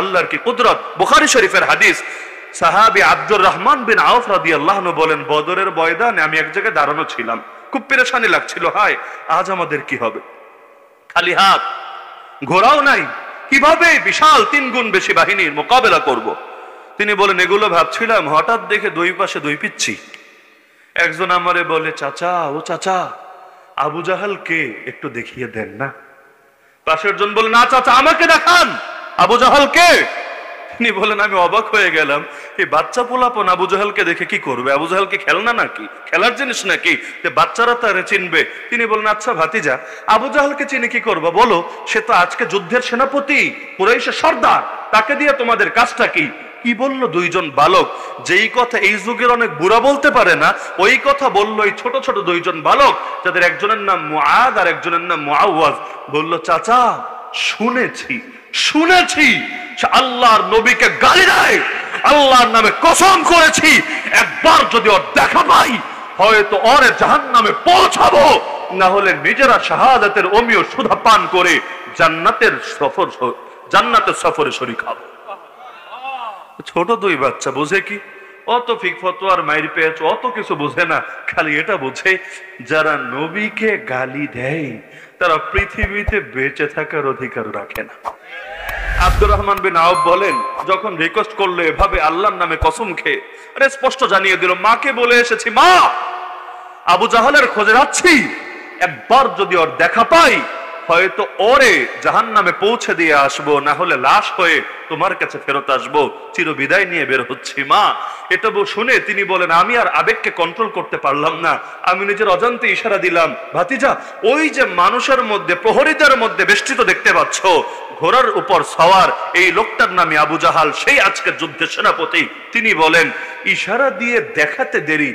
আল্লাহর কি কুদরত। বুখারী শরীফের হাদিস, সাহাবী আব্দুর রহমান বিন আউফ রাদিয়াল্লাহু আনহু বলেন, বদরের ময়দানে আমি এক জায়গায় দাঁড়ানো ছিলাম, খুব পেরেশানি লাগছিল, হায় আজ আমাদের কি হবে, খালি হাত, ঘোড়াও নাই, কিভাবে বিশাল 3 গুণ বেশি বাহিনীর মোকাবেলা করব। তিনি বলেন, এগুলো ভাবছিলাম, হঠাৎ দেখে দুই পাশে দুই পিচ্ছি। একজন আমারে বলে, চাচা, ও চাচা, আবু জাহাল কে, একটু দেখিয়ে দেন না। পাশের জন বলে, না চাচা, আমাকে দেখান, আবু জাহাল কে। তিনি বলেন, আমি অবাক হয়ে গেলাম, এই বাচ্চা পোলাপন আবু জাহালকে দেখে কি করবে? আবু জাহাল কি খেলনা নাকি, খেলার জিনিস নাকি যে বাচ্চারা তারে চিনবে? তিনি বলেন, আচ্ছা ভাতিজা, আবু জাহালকে চিনে কি করবা বলো, সে তো আজকে যুদ্ধের সেনাপতি, কুরাইশের সর্দার, তাকে দিয়ে তোমাদের কাজটা কি? কি বললো দুইজন বালক, যেই কথা এই যুগের অনেক বুড়া বলতে পারে না, ওই কথা বললো এই ছোট ছোট দুইজন বালক, যাদের একজনের নাম মুআদ আর একজনের নাম মুআওয়াজ। বলল, চাচা, শুনেছি শুনেছি আল্লাহর নবীকে গালি দেয়, আল্লাহর নামে কসম করেছি, একবার যদি ওর দেখা পাই হয়তো ওরে জাহান্নামে পৌঁছাবো, না হলে নিজেরা শাহাদাতের অমীয় সুধা পান করে জান্নাতের সফরে শরীক হব। ছোট দুই বাচ্চা বোঝে কি? অত ফিক ফতোয়ার মাইর পেয়েছ, অত কিছু বোঝে না, খালি এটা বোঝে যারা নবীকে গালি দেয় তারা পৃথিবীতে বেঁচে থাকার অধিকার রাখে না। আব্দুর রহমান বিন আউফ বলেন, যখন রিকোয়েস্ট করলো এভাবে আল্লাহর নামে কসম খেয়ে, আরে স্পষ্ট জানিয়ে দিল, মাকে বলে এসেছি, মা, আবু জাহালের খোঁজে যাচ্ছি, একবার যদি ওর দেখা পাই হয়তো ওরে জাহান্নামে পৌঁছে দিয়ে আসবো, না হলে লাশ হয়ে তোমার কাছে ফেরত আসবো, চিরবিদায় নিয়ে বের হচ্ছি। মা এটা শুনে তিনি বলেন, আমি আর আবেগকে কন্ট্রোল করতে পারলাম না, আমি নিজের অজান্তে ইশারা দিলাম, ভাতিজা, ওই যে মানুষের মধ্যে, প্রহরীদের মধ্যে বেষ্টিত দেখতে পাচ্ছ, ঘোড়ার উপর সওয়ার, এই লোকটার নামে আবু জাহাল, সেই আজকের যুদ্ধের সেনাপতি। তিনি বলেন, ইশারা দিয়ে দেখাতে দেরি,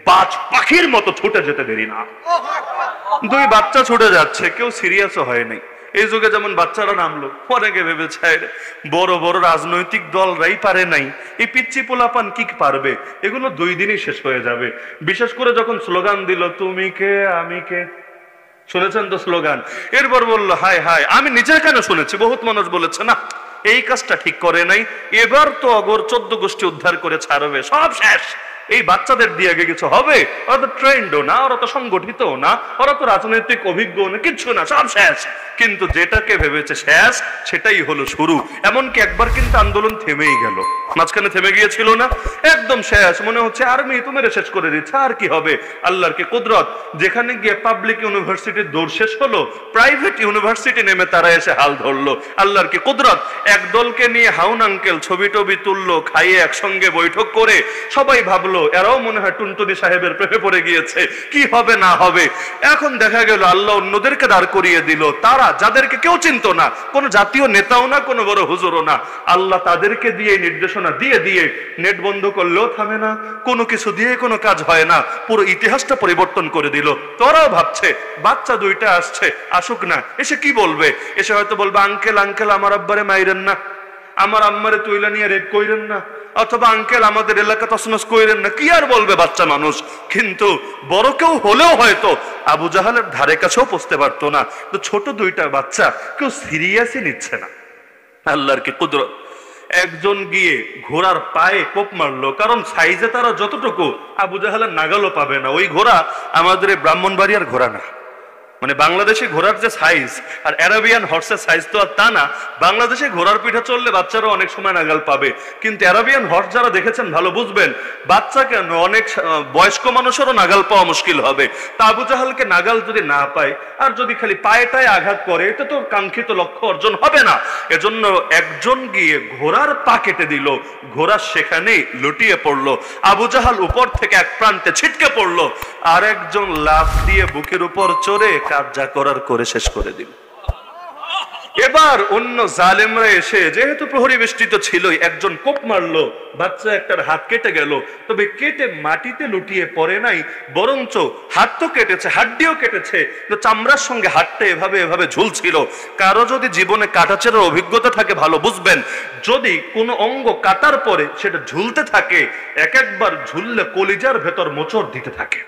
বাজ পাখির মতো ছুটে যেতে দেরি না। দুই বাচ্চা ছুটে যাচ্ছে, কেউ সিরিয়াসও হয় নাই। এই যুগে যেমন বাচ্চারা নামলো, অনেকে ভেবেছে বড় বড় রাজনৈতিক দলরাই পারে নাই, এই পিচ্চি পোলাপান কি পারবে, এগুলো 2 দিনই শেষ হয়ে যাবে। বিশেষ করে যখন স্লোগান দিল, তুমি কে আমি কে, শুনেছেন তো স্লোগান? এরপর বললো, হায় হায়, আমি নিজে কেন শুনেছি, বহুত মানুষ বলেছে না এই কাজটা ঠিক করে নাই, এবার তো অগর 14 গোষ্ঠী উদ্ধার করে ছাড়বে, সব শেষ, এই বাচ্চাদের দিয়ে আগে কিছু হবে? ওরা তো ট্রেন্ডও না, ওরা তো সংগঠিত না, ওরা তো রাজনৈতিক অভিজ্ঞ না, কিচ্ছু না, সব শেষ। কিন্তু যেটাকে ভেবেছে শেষ, সেটাই হলো শুরু। এমনকি একবার কিন্তু আন্দোলন থেমেই গেল, মাঝখানে থেমে গিয়েছিল না, একদম শেষ, মনে হচ্ছে আর্মি তো মেরে শেষ করে দিচ্ছে, আর কি হবে। আল্লাহর কি কুদরত, যেখানে গিয়ে পাবলিক ইউনিভার্সিটির দৌড় শেষ হলো, প্রাইভেট ইউনিভার্সিটি নেমে তারা এসে হাল ধরলো। আল্লাহর কি কুদরত, এক দলকে নিয়ে হাউন আঙ্কেল ছবি টবি তুললো, খাইয়ে একসঙ্গে বৈঠক করে সবাই ভাবলো এরাও মনে হয় টুনটুনি সাহেবের প্রেমে পড়ে গিয়েছে, কি হবে না হবে। এখন দেখা গেল আল্লাহ অন্যদেরকে দাঁড় করিয়ে দিল, তারা যাদেরকে কেউ চিনত না, কোন জাতীয় নেতাও না, কোনো বড় হুজুরও না, আল্লাহ তাদেরকে দিয়ে নির্দেশনা দিয়ে দিয়ে নেট বন্ধ করলেও থামে না, কোনো কিছু দিয়ে কোনো কাজ হয় না, পুরো ইতিহাসটা পরিবর্তন করে দিল। তোরাও ভাবছে বাচ্চা দুইটা আসছে, আসুক না, এসে কি বলবে? এসে হয়তো বলবে, আঙ্কেল আঙ্কেল আমার আব্বারে মাইরেন না, আমার আম্মারে তুইলা নিয়ে রেপ কইরেন না, অথবা আঙ্কেল আমাদের এলাকা তছনছ কইরেন না, কি আর বলবে বাচ্চা মানুষ। কিন্তু বড় কেউ হলেও হয়তো আবু জাহালের ধারে কাছেও পৌঁছতে পারতো না। তো ছোট দুইটা বাচ্চা কেউ সিরিয়াসই নিচ্ছে না। আল্লাহর কি কুদরত, একজন গিয়ে ঘোড়ার পায়ে কোপ মারলো, কারণ সাইজে তারা যতটুকু, আবু জাহালের নাগালও পাবে না। ওই ঘোড়া আমাদের এই ব্রাহ্মণবাড়িয়ার ঘোড়া না, মানে বাংলাদেশে ঘোড়ার যে সাইজ আর অ্যারাবিয়ান হর্সের সাইজ তো আর তা না। বাংলাদেশে ঘোড়ার পিঠে চললে বাচ্চারা অনেক সময় নাগাল পাবে, কিন্তু অ্যারাবিয়ান হর্স যারা দেখেছেন ভালো বুঝবেন, বাচ্চা কেন, অনেক বয়স্ক মানুষেরও নাগাল পাওয়া মুশকিল হবে। তা আবু জাহালকে নাগাল যদি না পায় আর যদি খালি পায়েটায় আঘাত করে, এটা তো কাঙ্ক্ষিত লক্ষ্য অর্জন হবে না। এজন্য একজন গিয়ে ঘোড়ার পা কেটে দিল, ঘোড়া সেখানেই লুটিয়ে পড়লো, আবু জাহাল উপর থেকে এক প্রান্তে ছিটকে পড়লো, আর একজন লাফ দিয়ে বুকের উপর চড়ে কাজ যা করার করে শেষ করে দিল। এবার অন্য জালেমরা এসে, যেহেতু প্রহরী বেষ্টিত ছিল, একজন কোপ মারলো, বাচ্চা একটার হাত কেটে গেল, তবে কেটে মাটিতে লুটিয়ে পড়ে নাই, বরঞ্চ হাত তো কেটেছে, হাড্ডিও কেটেছে, তো চামড়ার সঙ্গে হাতটা এভাবে এভাবে ঝুলছিল। কারো যদি জীবনে কাটাছেড়ার অভিজ্ঞতা থাকে ভালো বুঝবেন, যদি কোনো অঙ্গ কাটার পরে সেটা ঝুলতে থাকে, এক একবার ঝুললে কলিজার ভেতর মোচড় দিতে থাকে।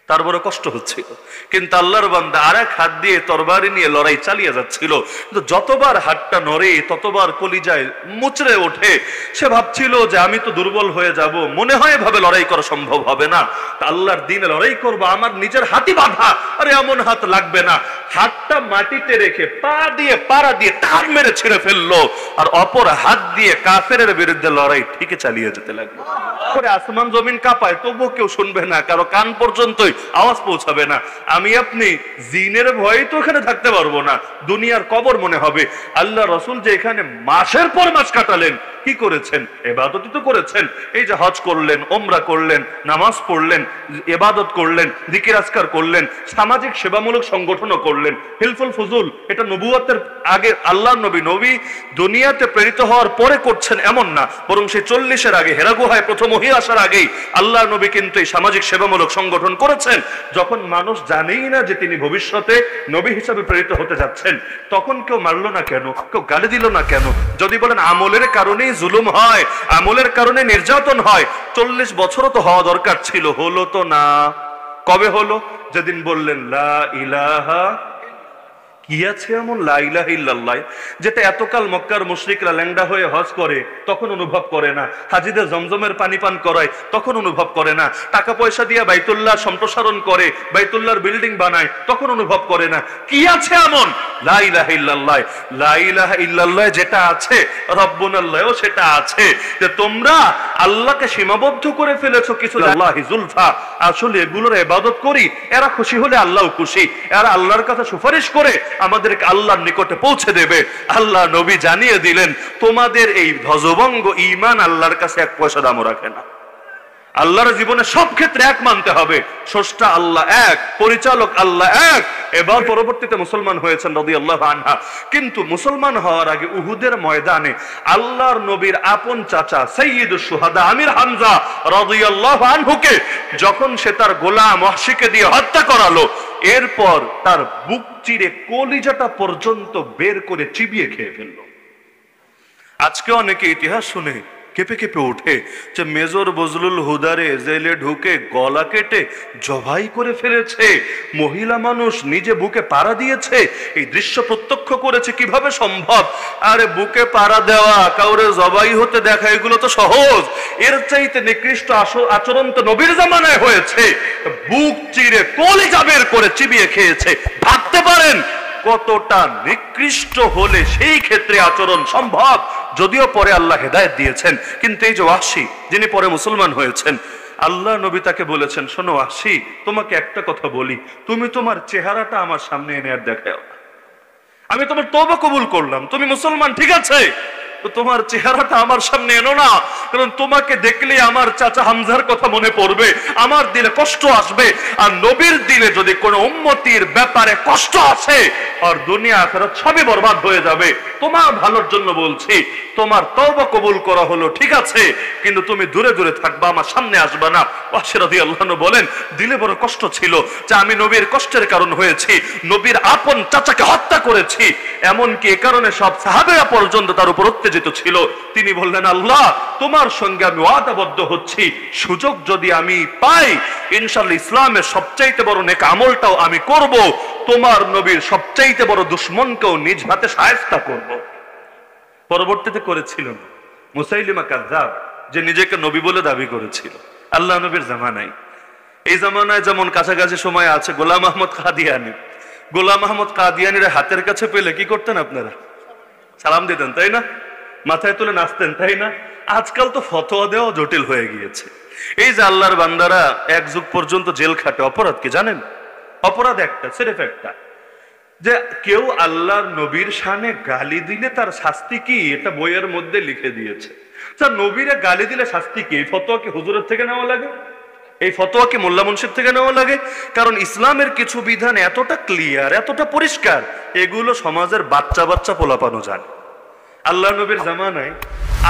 তার বড় কষ্ট হচ্ছিল, কিন্তু আল্লাহর বান্দা আর এক হাত দিয়ে তরবারি নিয়ে লড়াই চালিয়ে যাচ্ছিল। কিন্তু যতবার হাতটা নড়ে ততবার কলিজায় মুচড়ে ওঠে। সে ভাবছিল যে আমি তো দুর্বল হয়ে যাব, মনে হয় এভাবে লড়াই করা সম্ভব হবে না, তা আল্লাহর দিনে লড়াই করবো, আমার নিজের হাতই বাঁধা, আরে এমন হাত লাগবে না। হাতটা মাটিতে রেখে পা দিয়ে পাড়া দিয়ে টান মেরে ছিঁড়ে ফেললো, আর অপর হাত দিয়ে কাফেরের বিরুদ্ধে লড়াই ঠিকই চালিয়ে যেতে লাগলো। করে আসমান জমিন কাঁপায়, তবুও কেউ শুনবে না, কারো কান পর্যন্তই আওয়াজ পৌঁছাবে না। আমি আপনি জিনের ভয়ে তো এখানে থাকতে পারবো না, দুনিয়ার কবর মনে হবে। আল্লাহ রাসূল যে এখানে মাসের পর মাস কাটালেন, কি করেছেন? ইবাদতই তো করেছেন। এই যে হজ করলেন, ওমরা করলেন, নামাজ পড়লেন, ইবাদত করলেন, জিকির আজকার করলেন, সামাজিক সেবামূলক সংগঠনও করলেন। হিলফুল ফুজুল এটা নবুয়তের আগে আল্লাহর নবী দুনিয়াতে প্রেরিত হওয়ার পরে করছেন এমন না, বরং সেই 40-এর আগে হেরা গুহায় প্রথম ওহী আসার আগেই আল্লাহর নবী কিন্তু এই সামাজিক সেবামূলক সংগঠন করেছেন। যখন মানুষ জানেই না যে তিনি ভবিষ্যতে নবী হিসাবে প্রেরিত হতে যাচ্ছেন, তখন কেউ মারলো না কেন, কেউ গালি দিল না কেন? যদি বলেন আমলের কারণেই জুলুম হয়, আমলের কারণে নির্যাতন হয়, 40 বছরও তো হওয়া দরকার ছিল, হলো তো না। কবে হলো? যেদিন বললেন লা ইলাহা, কি আছে এমন লা ইলাহা ইল্লাল্লাহ, যেটা এতকাল মক্কার মুশরিকরা ল্যাংড়া হয়ে হজ করে তখন অনুভব করে না, হাজিদের জমজমের পানি পান করায় তখন অনুভব করে না, টাকা পয়সা দিয়ে বাইতুল্লাহ সম্প্রসারণ করে, বাইতুল্লাহর বিল্ডিং বানায় তখন অনুভব করে না। কি আছে এমন? লা ইলাহা ইল্লাল্লাহ। লা ইলাহা ইল্লাল্লাহ যেটা আছে, রব্বুনাল্লাহও সেটা আছে। যে তোমরা আল্লাহকে সীমাবদ্ধ করে ফেলেছো কিছু আল্লাহি যুলফা, আসলে এগুলোর ইবাদত করি, এরা খুশি হলে আল্লাহও খুশি, এরা আল্লাহর কাছে সুপারিশ করে আমাদেরকে আল্লাহর নিকটে পৌঁছে দেবে। আল্লাহ নবী জানিয়ে দিলেন, তোমাদের এই ধ্বজভঙ্গ ঈমান আল্লাহর কাছে 1 পয়সা দামও রাখে না। আল্লাহর জীবনে সব ক্ষেত্রে এক মানতে হবে, স্রষ্টা আল্লাহ এক, পরিচালক আল্লাহ এক। এবার পরবর্তীতে মুসলমান হয়েছেন রাদিয়াল্লাহু আনহা, কিন্তু মুসলমান হওয়ার আগে উহুদের ময়দানে আল্লাহর নবীর আপন চাচা সাইয়্যিদুশ শুহাদা আমির হামজা রাদিয়াল্লাহু আনহুকে যখন সে তার গোলাম ওয়াহশীকে দিয়ে হত্যা করালো, এরপর তার বুক চিরে কলিজাটা পর্যন্ত বের করে চিবিয়ে খেয়ে ফেললো। আজকে অনেকে ইতিহাস শুনে কেঁপে কেঁপে ওঠে যে মেজর বজলুল হুদারে জেলে ঢুকে গলা কেটে জবাই করে ফেলেছে, মহিলা মানুষ নিজে বুকে পাড়া দিয়েছে। এই দৃশ্য প্রত্যক্ষ করেছে, কিভাবে সম্ভব? আরে বুকে পাড়া দেওয়া, কাউরে জবাই হতে দেখা, এগুলো তো সহজ। এর চাইতে নিকৃষ্ট আচরণ তো নবীর জামানায় হয়েছে। বুক চিরে কলিজা বের করে চিবিয়ে খেয়েছে। ভাবতে পারেন কতটা নিকৃষ্ট হলে সেই ক্ষেত্রে আচরণ সম্ভব। যদিও পরে আল্লাহ হেদায়েত দিয়েছেন, কিন্তু এই যে ওয়াহশী যিনি পরে মুসলমান হয়েছেন, আল্লাহ নবী তাকে বলেছেন, শোনো ওয়াহশী, তোমাকে একটা কথা বলি, তুমি তোমার চেহারাটা আমার সামনে এনে আর দেখাও না। আমি তোমার তওবা কবুল করলাম, তুমি মুসলমান, ঠিক আছে, তো তোমার চেহারাটা আমার সামনে এনো না, কারণ তোমাকে দেখলে আমার চাচা হামজার কথা মনে পড়বে, আমার দিলে কষ্ট আসবে। আর নবীর দিলে যদি কোনো উম্মতির ব্যাপারে কষ্ট আসে, আর দুনিয়া আখিরাত সবই বরবাদ হয়ে যাবে। তোমার ভালোর জন্য বলছি, তোমার তওবা কবুল করা হলো, ঠিক আছে, কিন্তু তুমি দূরে দূরে থাকবা, আমার সামনে আসবা না। ওয়াহশী রাদিয়াল্লাহু আনহু বলেন, দিলে বড় কষ্ট ছিল যে আমি নবীর কষ্টের কারণ হয়েছি, নবীর আপন চাচাকে হত্যা করেছি। এমনকি এ কারণে সব সাহাবেরা পর্যন্ত তার উপর উত্তেজিত ছিল। তিনি বললেন, আল্লাহ তোমার সঙ্গে আমি ওয়াদাবদ্ধ হচ্ছি, সুযোগ যদি আমি পাই, ইনশাআল্লাহ ইসলামের সবচাইতে বড় নেক আমলটাও আমি করব, তোমার নবীর সবচাইতে বড় দুশমনকেও নিজ হাতে শায়েস্তা করব। পরবর্তীতে করেছিল মুসাইলিমা কাযযাব, যে নিজেকে নবী বলে দাবি করেছিল আল্লাহ নবীর জামানায়। এই জামানায় যেমন কাছাকাছি সময় আছে গোলাম আহমদ কাদিয়ানী। গোলাম আহমদ কাদিয়ানীর হাতের কাছে পেলে কি করতেন আপনারা? সালাম দিতেন, তাই না? মাথায় তুলে নাচতেন, তাই না? আজকাল তো ফতোয়া দেওয়া জটিল হয়ে গিয়েছে। এই যে আল্লাহর বান্দারা 1 যুগ পর্যন্ত জেল খাটে, অপরাধ কি জানেন? অপরাধ একটা, সিরেফ একটা, যে কেউ আল্লাহর নবীর শানে গালি দিলে তার শাস্তি কি, এটা বইয়ের মধ্যে লিখে দিয়েছে। নবীরে গালি দিলে শাস্তি কি? এই ফতোয়া কি হুজুরের থেকে নেওয়া লাগে? এই ফতোয়া কি মোল্লা মুন্সির থেকে নেওয়া লাগে? কারণ ইসলামের কিছু বিধান এতটা ক্লিয়ার, এতটা পরিষ্কার, এগুলো সমাজের বাচ্চা বাচ্চা পোলাপানো জানে। আল্লাহ নবীর জামানায়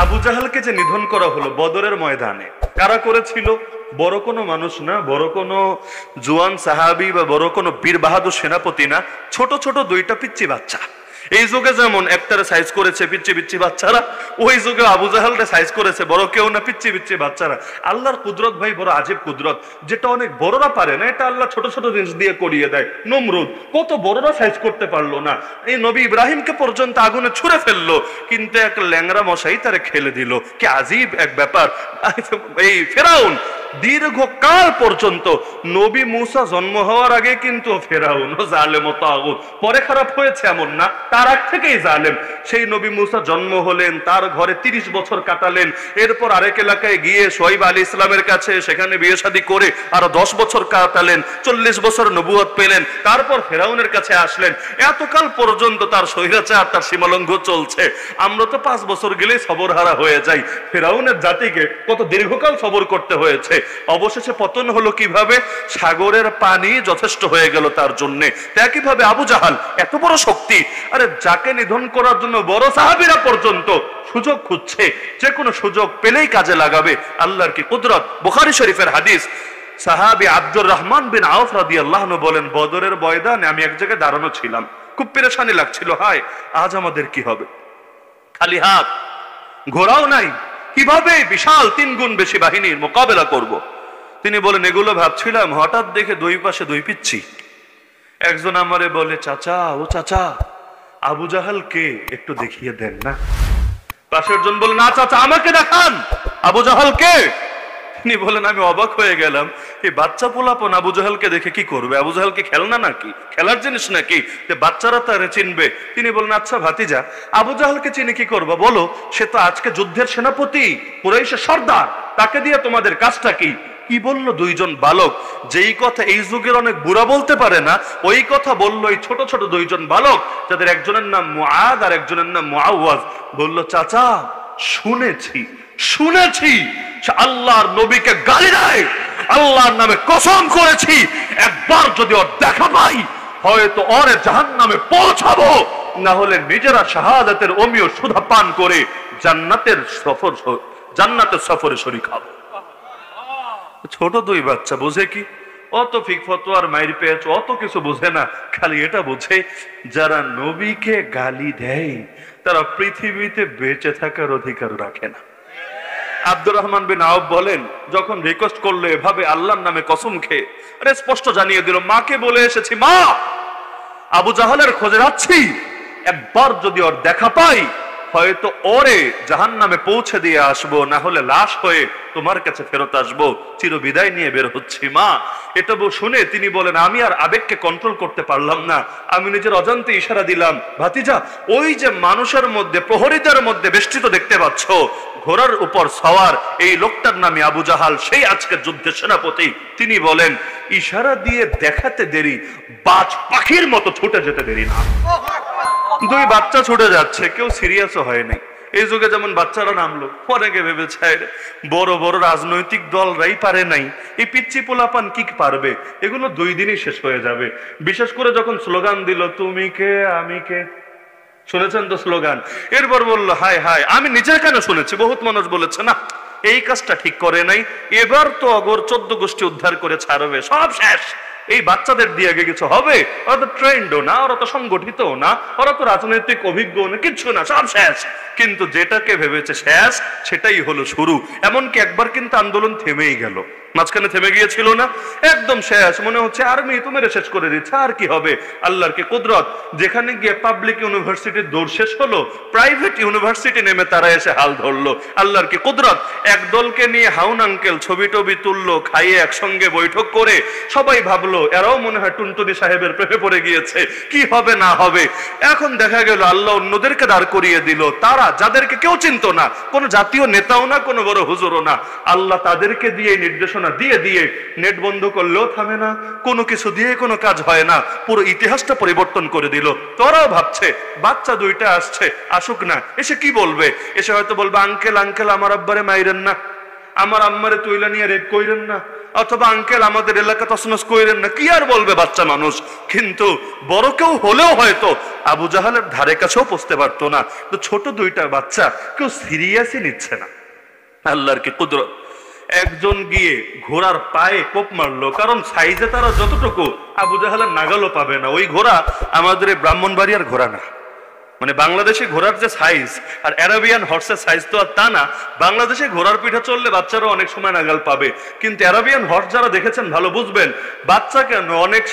আবু জাহালকে যে নিধন করা হলো বদরের ময়দানে, কারা করেছিল? বড় কোনো মানুষ না, বড় কোনো জোয়ান সাহাবী বা বড় কোনো বীর বাহাদুর সেনাপতি না, ছোট ছোট 2টা পিচ্চি বাচ্চা। এই যুগে যেমন একটারে সাইজ করেছে পিচ্ছি পিচ্ছি বাচ্চারা, ওই যুগে আবু জাহালটা সাইজ করেছে বড় কেউ না, পিচ্ছি পিচ্ছি বাচ্চারা। আল্লাহর কুদরত ভাই বড় আজীব কুদরত, যেটা অনেক বড়রা পারে না, এটা আল্লাহ ছোট ছোট জিনিস দিয়ে করিয়ে দেয়। নমরুদ কত বড়রা সাইজ করতে পারলো না, এই নবী ইব্রাহিমকে পর্যন্ত আগুনে ছুঁড়ে ফেললো, কিন্তু এক ল্যাংরা মশাই তারে খেলে দিল। কি আজীব এক ব্যাপার। এই ফেরাউন দীর্ঘকাল পর্যন্ত, নবী মুসা জন্ম হওয়ার আগে কিন্তু ফেরাউন জালেম ও তাগুত, পরে খারাপ হয়েছে এমন না, তার আগ থেকেই জালেম। সেই নবী মুসা জন্ম হলেন, তার ঘরে 30 বছর কাটালেন, এরপর আরেক এলাকায় গিয়ে শোয়েব আলাইহিস সালামের কাছে সেখানে বিয়ে শাদী করে আরো 10 বছর কাটালেন, 40 বছর নবুয়ত পেলেন, তারপর ফেরাউনের কাছে আসলেন। এতকাল পর্যন্ত তার স্বৈরাচার, তার সীমালঙ্ঘ চলছে। আমরা তো 5 বছর গেলেই সবরহারা হয়ে যাই, ফেরাউনের জাতিকে কত দীর্ঘকাল সবর করতে হয়েছে। অবশেষে পতন হলো কিভাবে? সাগরের পানি যথেষ্ট হয়ে গেল তার জন্য। একইভাবে আবু জাহাল এত বড় শক্তি, আরে যাকে নিধন করার জন্য বড় সাহাবীরা পর্যন্ত সুযোগ খুঁজছে, যে কোনো সুযোগ পেলেই কাজে লাগাবে। আল্লাহর কি কুদরত। বুখারী শরীফের হাদিস, সাহাবী আব্দুর রহমান বিন আউফ রাদিয়াল্লাহু আনহু বলেন, বদরের ময়দানে আমি এক জায়গায় দাঁড়ানো ছিলাম, খুব পেরেশানি লাগছিল, হায় আজ আমাদের কি হবে, খালি হাত, ঘোড়াও নাই, কিভাবে বিশাল 3 গুণ বেশি বাহিনীর মোকাবেলা করব। তিনি বলেন, এগুলো ভাবছিলাম, হঠাৎ দেখে দুই পাশে দুই পিচ্ছি। একজন আমারে বলে, চাচা ও চাচা, আবু জাহালকে একটু দেখিয়ে দেন না। পাশের জন বলে, না চাচা আমাকে দেখান, আবু জাহালকে। তিনি বলেন, আমি অবাক হয়ে গেলাম, এই বাচ্চা পোলাপন আবু জাহালকে দেখে কি করবে? আবু জাহালকে খেলনা নাকি, খেলার জিনিস নাকি, যে বাচ্চারা তারে চিনবে? তিনি বলেন, আচ্ছা ভাতিজা, আবু জাহালকে চিনে কি করবা বলো? সে তো আজকে যুদ্ধের সেনাপতি, কুরাইশের সর্দার, তাকে দিয়ে তোমাদের কাজটা কি? কি বললো দুইজন বালক, যেই কথা এই যুগের অনেক বুড়া বলতে পারে না, ওই কথা বললো এই ছোট ছোট দুইজন বালক, যাদের একজনের নাম মুআদ আর একজনের নাম মুআওয়াজ। বলল, চাচা শুনেছি শুনেছি আল্লাহর নবীকে গালি দেয়, আল্লাহর নামে কসম করেছি, একবার যদি ওর দেখা পাই হয়তো ওরে জাহান্নামে পৌঁছাবো, না হলে নিজেরা শাহাদাতের অমীয় সুধা পান করে জান্নাতের সফরে শরীক হবো। ছোট দুই বাচ্চা বোঝে কি? অত ফিক ফতোয়ার মাইর পেয়েছ অত কিছু বোঝে না, খালি এটা বোঝে যারা নবীকে গালি দেয় তারা পৃথিবীতে বেঁচে থাকার অধিকার রাখে না। আব্দুর রহমান বিন আউফ বলেন, যখন রিকোয়েস্ট করলো এভাবে আল্লাহর নামে কসম খেয়ে, আরে স্পষ্ট জানিয়ে দিল, মাকে বলে এসেছি, মা আবু জাহালের খোঁজে যাচ্ছি, একবার যদি ওর দেখা পাই হয়তো ওরে জাহান্নামে পৌঁছে দিয়ে আসবো, না হলে লাশ হয়ে তোমার কাছে ফেরত আসবো, চিরবিদায় নিয়ে বের হচ্ছি। মা এটা শুনে তিনি বলেন, আমি আর আবেগকে কন্ট্রোল করতে পারলাম না, আমি নিজের অজান্তে ইশারা দিলাম, ভাতিজা ওই যে মানুষের মধ্যে, প্রহরীদের মধ্যে বেষ্টিত দেখতে পাচ্ছ, ঘোড়ার উপর সওয়ার, এই লোকটার নামে আবু জাহাল, সেই আজকের যুদ্ধের সেনাপতি। তিনি বলেন, ইশারা দিয়ে দেখাতে দেরি, বাজ পাখির মতো ছুটে যেতে দেরি না। দুই বাচ্চা ছুটে যাচ্ছে, কেউ সিরিয়াসও হয় নাই। এই যুগে যেমন বাচ্চারা নামলো, অনেকে ভেবেছে বড় বড় রাজনৈতিক দলরাই পারে নাই, এই পিচ্চি পোলাপান কি পারবে, এগুলো 2 দিনই শেষ হয়ে যাবে। বিশেষ করে যখন স্লোগান দিল, তুমি কে আমি কে, শুনেছেন তো স্লোগান? এরপর বললো, হায় হায়, আমি নিজের কেন শুনেছি, বহুত মানুষ বলেছে না এই কাজটা ঠিক করে নাই, এবার তো অগর 14 গোষ্ঠী উদ্ধার করে ছাড়বে, সব শেষ। এই বাচ্চাদের দিয়ে আগে কিছু হবে? ওরা তো ট্রেন্ডও না, ওরা তো সংগঠিতও না, ওরা তো রাজনৈতিক অভিজ্ঞ না, কিচ্ছু না, সব শেষ। কিন্তু যেটাকে ভেবেছে শেষ, সেটাই হলো শুরু। এমনকি একবার কিন্তু আন্দোলন থেমেই গেল, মাঝখানে থেমে গিয়েছিল না, একদম শেষ। মনে হচ্ছে আর্মি তো মেরে শেষ করে দিচ্ছে, আর কি হবে। আল্লাহর কি কুদরত, যেখানে গিয়ে পাবলিক ইউনিভার্সিটির দৌড় শেষ হলো, প্রাইভেট ইউনিভার্সিটি নেমে তারা এসে হাল ধরলো। আল্লাহর কি কুদরত, এক দলকে নিয়ে হাউন আঙ্কেল ছবি টবি তুললো, খাইয়ে একসঙ্গে বৈঠক করে সবাই ভাবলো এরাও মনে হয় টুনটুনি সাহেবের প্রেমে পড়ে গিয়েছে, কি হবে না হবে। এখন দেখা গেল আল্লাহ অন্যদেরকে দাঁড় করিয়ে দিল, তারা যাদেরকে কেউ চিনতো না, কোনো জাতীয় নেতাও না, কোনো বড় হুজুরও না, আল্লাহ তাদেরকে দিয়ে নির্দেশনা দিয়ে দিয়ে নেট বন্ধ করলেও থামে না, কোনো কিছু দিয়ে কোনো কাজ হয় না, পুরো ইতিহাসটা পরিবর্তন করে দিল। তোরাও ভাবছে বাচ্চা দুইটা আসছে, আসুক না, এসে কি বলবে? এসে হয়তো বলবে, আঙ্কেল আঙ্কেল আমার আব্বারে মাইরেন না, আমার আম্মারে তুইলা নিয়ে রেপ কইরেন না, অথবা আঙ্কেল আমাদের এলাকা তছনছ কইরেন না, কি আর বলবে বাচ্চা মানুষ। কিন্তু বড় কেউ হলেও হয়তো আবু জাহালের ধারে কাছেও পৌঁছতে পারতো না। তো ছোট দুইটা বাচ্চা কেউ সিরিয়াসই নিচ্ছে না। আল্লাহর কি কুদরত, একজন গিয়ে ঘোড়ার পায়ে কোপ মারলো, কারণ সাইজে তারা যতটুকু, আবু জাহালের নাগালও পাবে না। ওই ঘোড়া আমাদের ব্রাহ্মণবাড়িয়ার ঘোড়া না, মানে বাংলাদেশে ঘোড়ার যে সাইজ আর অ্যারাবিয়ান হর্সের সাইজ তো আর তা না। বাংলাদেশে ঘোড়ার পিঠে চললে বাচ্চারা অনেক সময় নাগাল পাবে, কিন্তু অ্যারাবিয়ান হর্স যারা দেখেছেন ভালো বুঝবেন, বাচ্চা কেন অনেক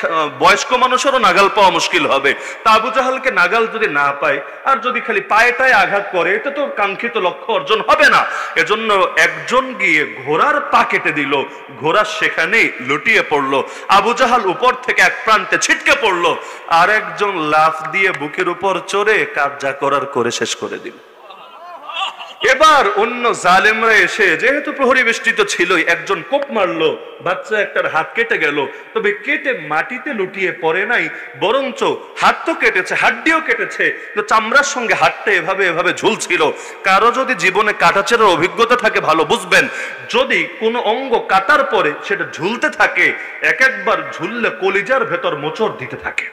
বয়স্ক মানুষেরও নাগাল পাওয়া মুশকিল হবে। তা আবু জাহালকে নাগাল যদি না পায় আর যদি খালি পায়েটায় আঘাত করে, এটা তো কাঙ্ক্ষিত লক্ষ্য অর্জন হবে না। এজন্য একজন গিয়ে ঘোড়ার পা কেটে দিল, ঘোড়া সেখানেই লুটিয়ে পড়লো। আবু জাহাল উপর থেকে এক প্রান্তে ছিটকে পড়লো, আর একজন লাফ দিয়ে বুকের উপর চড়ে কাজ যা করার করে শেষ করে দিল। এবার অন্য জালেমরা এসে, যেহেতু প্রহরী বেষ্টিত ছিলই, একজন কোপ মারলো, বাচ্চা একটার হাত কেটে গেল। তবে কেটে মাটিতে লুটিয়ে পড়ে নাই, বরঞ্চ হাত তো কেটেছে, হাড্ডিও কেটেছে, তো চামড়ার সঙ্গে হাতটা এভাবে এভাবে ঝুলছিল। কারো যদি জীবনে কাটাছেড়ার অভিজ্ঞতা থাকে ভালো বুঝবেন, যদি কোনো অঙ্গ কাটার পরে সেটা ঝুলতে থাকে, এক একবার ঝুললে কলিজার ভেতর মোচড় দিতে থাকে,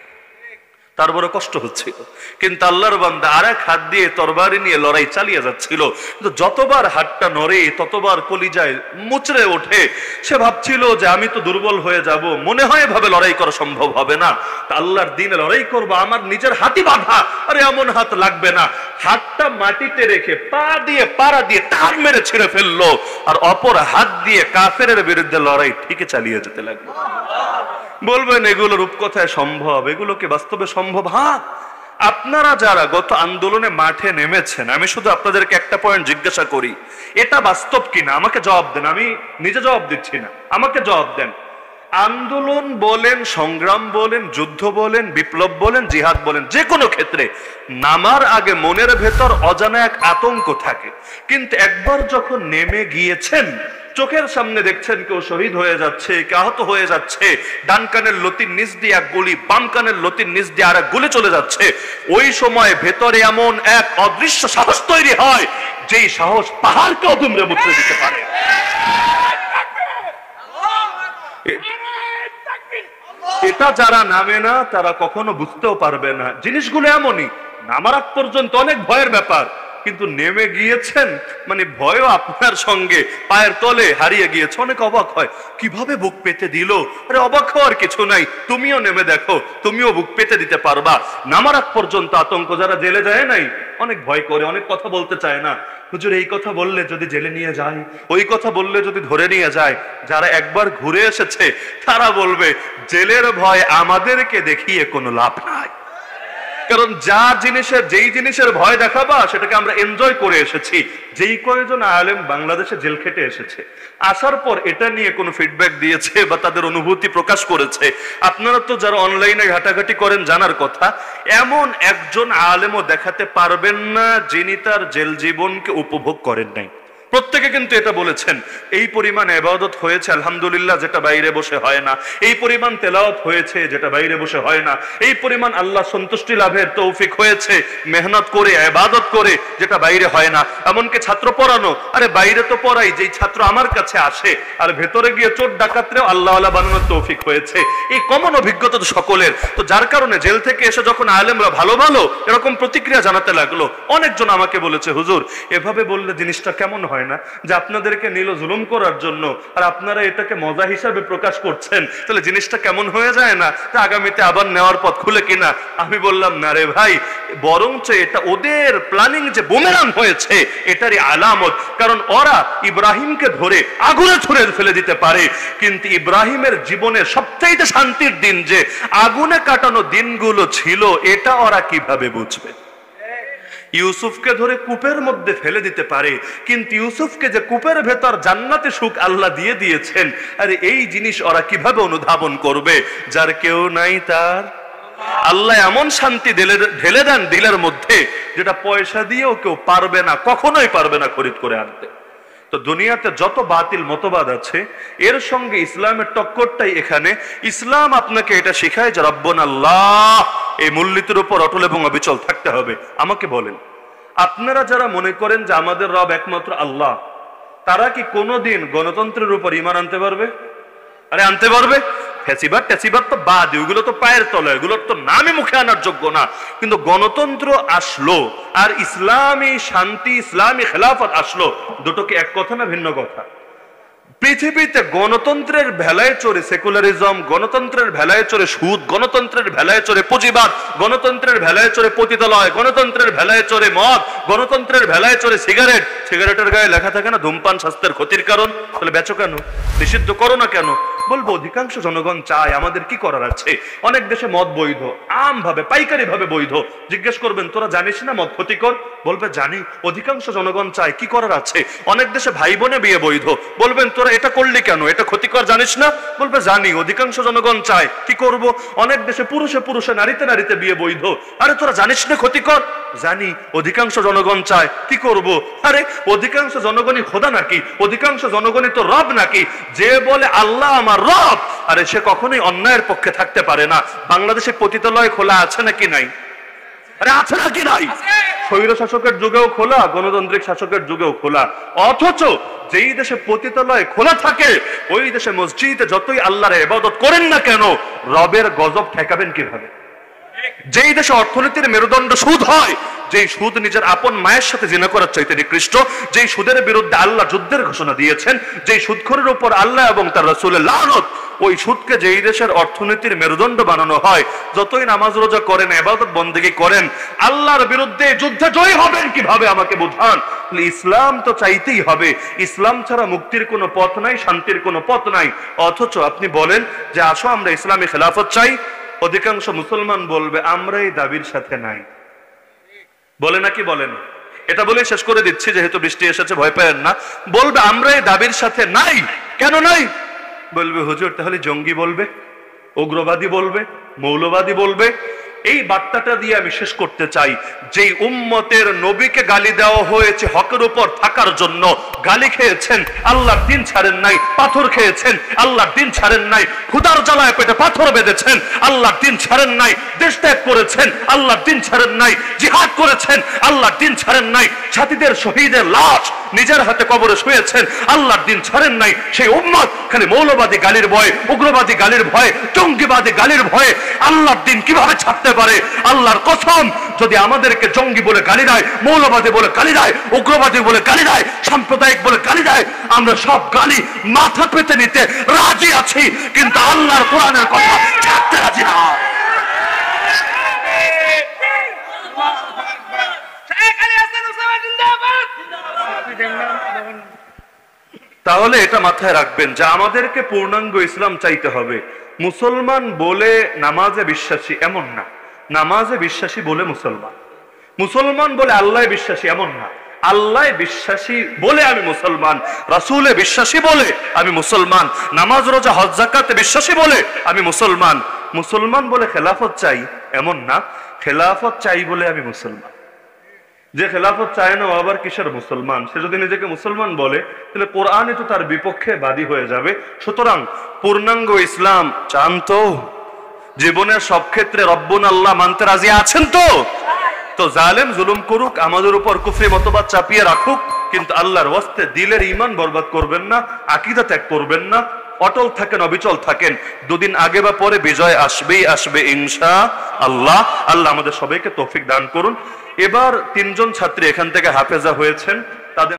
তার বড় কষ্ট হচ্ছিল। কিন্তু আল্লাহর বান্দা আর এক হাত দিয়ে তরবারি নিয়ে লড়াই চালিয়ে যাচ্ছিল। কিন্তু যতবার হাতটা নড়ে ততবার কলিজায় মুচড়ে ওঠে। সে ভাবছিল যে আমি তো দুর্বল হয়ে যাব, মনে হয় এভাবে লড়াই করা সম্ভব হবে না, আল্লাহর দিনে লড়াই করবো, আমার নিজের হাতই বাঁধা, আরে এমন হাত লাগবে না। হাতটা মাটিতে রেখে পা দিয়ে পাড়া দিয়ে টান মেরে ছেড়ে ফেললো, আর অপর হাত দিয়ে কাফেরের বিরুদ্ধে লড়াই ঠিকই চালিয়ে যেতে লাগলো। বলবেন এগুলো রূপকথায় সম্ভব, এগুলো কি বাস্তবে সম্ভব? হ্যাঁ, আপনারা যারা গত আন্দোলনে মাঠে নেমেছেন, আমি শুধু আপনাদেরকে একটা পয়েন্ট জিজ্ঞাসা করি, এটা বাস্তব কিনা আমাকে জবাব দেন। আমি নিজে জবাব দিচ্ছি না, আমাকে জবাব দেন। আন্দোলন বলেন, সংগ্রাম বলেন, যুদ্ধ বলেন, বিপ্লব বলেন, জিহাদ বলেন, যে কোনো ক্ষেত্রে নামার আগে মনের ভেতর অজানা এক আতঙ্ক থাকে। কিন্তু একবার যখন নেমে গিয়েছেন, চোখের সামনে দেখছেন কেউ শহীদ হয়ে যাচ্ছে, কেউ আহত হয়ে যাচ্ছে, ডান কানের লতির নিচ দিয়ে এক গুলি, বাম কানের লতির নিচ দিয়ে আর এক গুলি চলে যাচ্ছে, ওই সময় ভেতরে এমন এক অদৃশ্য সাহস তৈরি হয়, যেই সাহস পাহাড়কে অদুমরে মুচড়ে দিতে পারে। এটা যারা নামে না তারা কখনো বুঝতেও পারবে না। জিনিসগুলো এমনই, নামার আগ পর্যন্ত অনেক ভয়ের ব্যাপার, কিন্তু নেমে গিয়েছেন মানে ভয়ও আপনার সঙ্গে পায়ের তলে হারিয়ে গিয়েছে। অনেক অবাক হয়, কিভাবে বুক পেতে দিল। আরে অবাক হওয়ার কিছু নাই, তুমিও নেমে দেখো, তুমিও বুক পেতে দিতে পারবা। নামার আগ পর্যন্ত আতঙ্ক। যারা জেলে যায় নাই অনেক ভয় করে, অনেক কথা বলতে চায় না, হুজুর এই কথা বললে যদি জেলে নিয়ে যায়, ওই কথা বললে যদি ধরে নিয়ে যায়। যারা একবার ঘুরে এসেছে তারা বলবে জেলের ভয় আমাদেরকে দেখিয়ে কোনো লাভ নাই, কারণ যেই জিনিসের ভয় দেখাবা সেটাকে আমরা এনজয় করে এসেছি। যেই কয়েকজন আলেম বাংলাদেশে জেল খেটে এসেছে, আসার পর এটা নিয়ে কোনো ফিডব্যাক দিয়েছে বা তাদের অনুভূতি প্রকাশ করেছে, আপনারা তো যারা অনলাইনে ঘাটাঘাটি করেন জানার কথা, এমন একজন আলেমও দেখাতে পারবেন না যিনি তার জেল জীবনকে উপভোগ করেন নাই। প্রত্যেকে কিন্তু এটা বলেছেন, এই পরিমাণ ইবাদত হয়েছে আলহামদুলিল্লাহ যেটা বাইরে বসে হয় না, এই পরিমাণ তেলাওয়াত হয়েছে যেটা বাইরে বসে হয় না, এই পরিমাণ আল্লাহ সন্তুষ্টি লাভের তৌফিক হয়েছে মেহনত করে ইবাদত করে যেটা বাইরে হয় না। এমনকি ছাত্র পড়ানো, আরে বাইরে তো পড়াই, যেই ছাত্র আমার কাছে আসে আর ভেতরে গিয়ে চোর ডাকাতরেও আল্লাহওয়ালা বানানোর তৌফিক হয়েছে। এই কমন অভিজ্ঞতা তো সকলের। তো যার কারণে জেল থেকে এসে যখন আলেমরা ভালো ভালো এরকম প্রতিক্রিয়া জানাতে লাগলো, অনেকজন আমাকে বলেছে হুজুর এভাবে বললে জিনিসটা কেমন হয় না, যে আপনাদেরকে নিল জুলুম করার জন্য আর আপনারা এটাকে মজা হিসাবে প্রকাশ করছেন, তাহলে জিনিসটা কেমন হয়ে যায় না, আগামীতে আবার নেওয়ার পথ খুলে কিনা। আমি বললাম না রে ভাই, বরঞ্চ এটা ওদের প্ল্যানিং যে বুমেরাং হয়েছে এটারই আলামত। কারণ ওরা ইব্রাহিমকে ধরে আগুনে ছুঁড়ে ফেলে দিতে পারে, কিন্তু ইব্রাহিমের জীবনের সবচাইতে শান্তির দিন যে আগুনে কাটানো দিনগুলো ছিল, এটা ওরা কিভাবে বুঝবে? ইউসুফকে ধরে কূপের মধ্যে ফেলে দিতে পারে, কিন্তু ইউসুফকে যে কূপের ভেতর জান্নাতে সুখ আল্লাহ দিয়ে দিয়েছেন, আরে এই জিনিস ওরা কিভাবে অনুধাবন করবে? যার কেউ নাই তার আল্লাহ এমন শান্তি ঢেলে দেন দিলের মধ্যে, যেটা পয়সা দিয়েও কেউ পারবে না, কখনোই পারবে না খরিদ করে আনতে। তো দুনিয়াতে যত বাতিল মতবাদ আছে এর সঙ্গে ইসলামের টক্করটাই এখানে। ইসলাম আপনাকে এটা শেখায় যে রব্বুনা আল্লাহ, এই মূলনীতির উপর অটল এবং অবিচল থাকতে হবে। আমাকে বলেন, আপনারা যারা মনে করেন যে আমাদের রব একমাত্র আল্লাহ, তারা কি কোনোদিন গণতন্ত্রের উপর ঈমান আনতে পারবে? আরে আনতে পারবে? ফ্যাসিবাদ তো বাদ, ওইগুলো তো পায়ের তলে, এগুলোর তো নামে মুখে আনার যোগ্য না। কিন্তু গণতন্ত্র আসলো আর ইসলামী শান্তি, ইসলামী খেলাফত আসলো, দুটোকে এক কথা না ভিন্ন কথা? পৃথিবীতে গণতন্ত্রের ভেলায় চড়ে সেকুলারিজম, গণতন্ত্রের ভেলায় চড়ে সুদ, গণতন্ত্রের ভেলায় চড়ে পুঁজিবাদ, গণতন্ত্রের ভেলায় চড়ে পতিতালয়, গণতন্ত্রের ভেলায় চড়ে মদ, গণতন্ত্রের ভেলায় চড়ে সিগারেট। সিগারেটের গায়ে লেখা থাকে না ধূমপান স্বাস্থ্যের ক্ষতির কারণ, তাহলে বেচো কেন, নিষিদ্ধ করো না কেন? বলবো অধিকাংশ জনগণ চায়, আমাদের কি করার আছে? অনেক দেশে মদ বৈধ, আমভাবে পাইকারি ভাবে বৈধ। জিজ্ঞেস করবেন তোরা জানিস না মদ ক্ষতিকর? বলবে জানি। অধিকাংশ জনগণ চায়, কি করার আছে? অনেক দেশে ভাই বোনে বিয়ে বৈধ। বলবেন তোরা এটা করলি কেন, এটা ক্ষতিকর জানিস না? বলবে জানি। অধিকাংশ জনগণ চায়, কি করব? অনেক দেশে পুরুষে পুরুষে নারীতে নারীতে বিয়ে বৈধ। আরে তোরা জানিস না ক্ষতিকর? জানি। অধিকাংশ জনগণ চায়, কি করব? আরে অধিকাংশ জনগণই খোদা নাকি? অধিকাংশ জনগণই তো রব নাকি? যে বলে আল্লাহ আমার রব, আরে সে কখনোই অন্যায়ের পক্ষে থাকতে পারে না। বাংলাদেশে পতিতালয় খোলা আছে নাকি নাই? আরে আছে নাকি নাই? স্বৈর শাসকের যুগেও খোলা, গণতান্ত্রিক শাসকের যুগেও খোলা। অথচ যেই দেশে পতিতালয় খোলা থাকে, ওই দেশে মসজিদে যতই আল্লাহর ইবাদত করেন না কেন, রবের গজব ঠেকাবেন কিভাবে? যেই দেশে অর্থনীতির মেরুদণ্ড সুদ হয়, যেই সুদ নিজের আপন মায়ের সাথে জিনা করার চাইতে নিকৃষ্ট, যেই সুদের বিরুদ্ধে আল্লাহ যুদ্ধের ঘোষণা দিয়েছেন, যেই সুদখোরের উপর আল্লাহ এবং তার রাসূলের লানত, ওই সুদকে যেই দেশের অর্থনীতির মেরুদণ্ড বানানো হয়, যতই নামাজ রোজা করেন, ইবাদত বন্দেগী করেন, আল্লাহর বিরুদ্ধে যুদ্ধে জয়ী হবেন কিভাবে আমাকে বুঝান। ইসলাম তো চাইতেই হবে, ইসলাম ছাড়া মুক্তির কোনো পথ নাই, শান্তির কোনো পথ নাই। অথচ আপনি বলেন যে আসো আমরা ইসলামী খেলাফত চাই, অধিকাংশ মুসলমান বলবে আমরা এই দাবির সাথে নাই। বলে নাকি বলেন? এটা বলে শেষ করে দিচ্ছি, যেহেতু বৃষ্টি এসেছে ভয় পায়েন না। বলবে আমরা এই দাবির সাথে নাই। কেন নাই? বলবে হুজুর তাহলে জঙ্গি বলবে, উগ্রবাদী বলবে, মৌলবাদী বলবে। এই বার্তাটা দিয়ে আমি শেষ করতে চাই, যেই উম্মতের নবীকে গালি দেওয়া হয়েছে হকের উপর থাকার জন্য, গালি খেয়েছেন, আল্লাহর দিন ছাড়েন নাই, পাথর খেয়েছেন, আল্লাহর দিন ছাড়েন নাই, ক্ষুধার জ্বালায় পেটে পাথর বেঁধেছেন, আল্লাহর দিন ছাড়েন নাই, দেশ ত্যাগ করেছেন, আল্লাহর দিন ছাড়েন নাই, জিহাদ করেছেন, আল্লাহর দিন ছাড়েন নাই, সাথীদের শহীদের লাশ নিজের হাতে কবরে শুয়েছেন, আল্লাহর দিন ছাড়েন নাই। সেই উম্মত খালি মৌলবাদী গালির ভয়, উগ্রবাদী গালির ভয়, জঙ্গিবাদী গালির ভয়ে আল্লাহর দিন কিভাবে ছাড়তে পারে? আল্লাহর কসম, যদি আমাদেরকে জঙ্গি বলে গালি দেয়, মৌলবাদী বলে গালি দেয়, উগ্রবাদী বলে গালি দেয়, সাম্প্রদায়িক বলে গালি দেয়, আমরা সব গালি মাথা পেতে নিতে রাজি আছি, কিন্তু আল্লাহর কোরআনের কথা ছাড়তে রাজি না। তাহলে এটা মাথায় রাখবেন যে আমাদেরকে পূর্ণাঙ্গ ইসলাম চাইতে হবে। মুসলমান বলে নামাজে বিশ্বাসী এমন না, নামাজে বিশ্বাসী বলে মুসলমান। মুসলমান বলে আল্লাহ বিশ্বাসী এমন না, আল্লাহ বিশ্বাসী বলে আমি মুসলমান, রাসূলে বিশ্বাসী বলে আমি মুসলমান, নামাজ রোজা হজ যাকাতে বিশ্বাসী বলে আমি মুসলমান। মুসলমান বলে খেলাফত চাই এমন না, খেলাফত চাই বলে আমি মুসলমান। যে খেলাফত চায় না ও আবার কিসের মুসলমান? সে যদি নিজেকে মুসলমান বলে তাহলে কোরআনে তো তার বিপক্ষে বাদী হয়ে যাবে। সুতরাং পূর্ণাঙ্গ ইসলাম চান তো? জীবনের সব ক্ষেত্রে রব্বুন আল্লাহ মানতে রাজি আছেন তো? তো জালেম জুলুম করুক, আমাদের উপর কুফরি মতবাদ চাপিয়ে রাখুক, কিন্তু আল্লাহর ওয়াস্তে দিলের ঈমান বরবাদ করবেন না, আকীদা ত্যাগ করবেন না, অটল থাকেন, অবিচল থাকেন। দুদিন আগে বা পরে বিজয় আসবেই আসবে ইনশাআল্লাহ। আল্লাহ আমাদের সবাইকে তৌফিক দান করুন। এবার 3 জন ছাত্রী এখান থেকে হাফেজা হয়েছেন।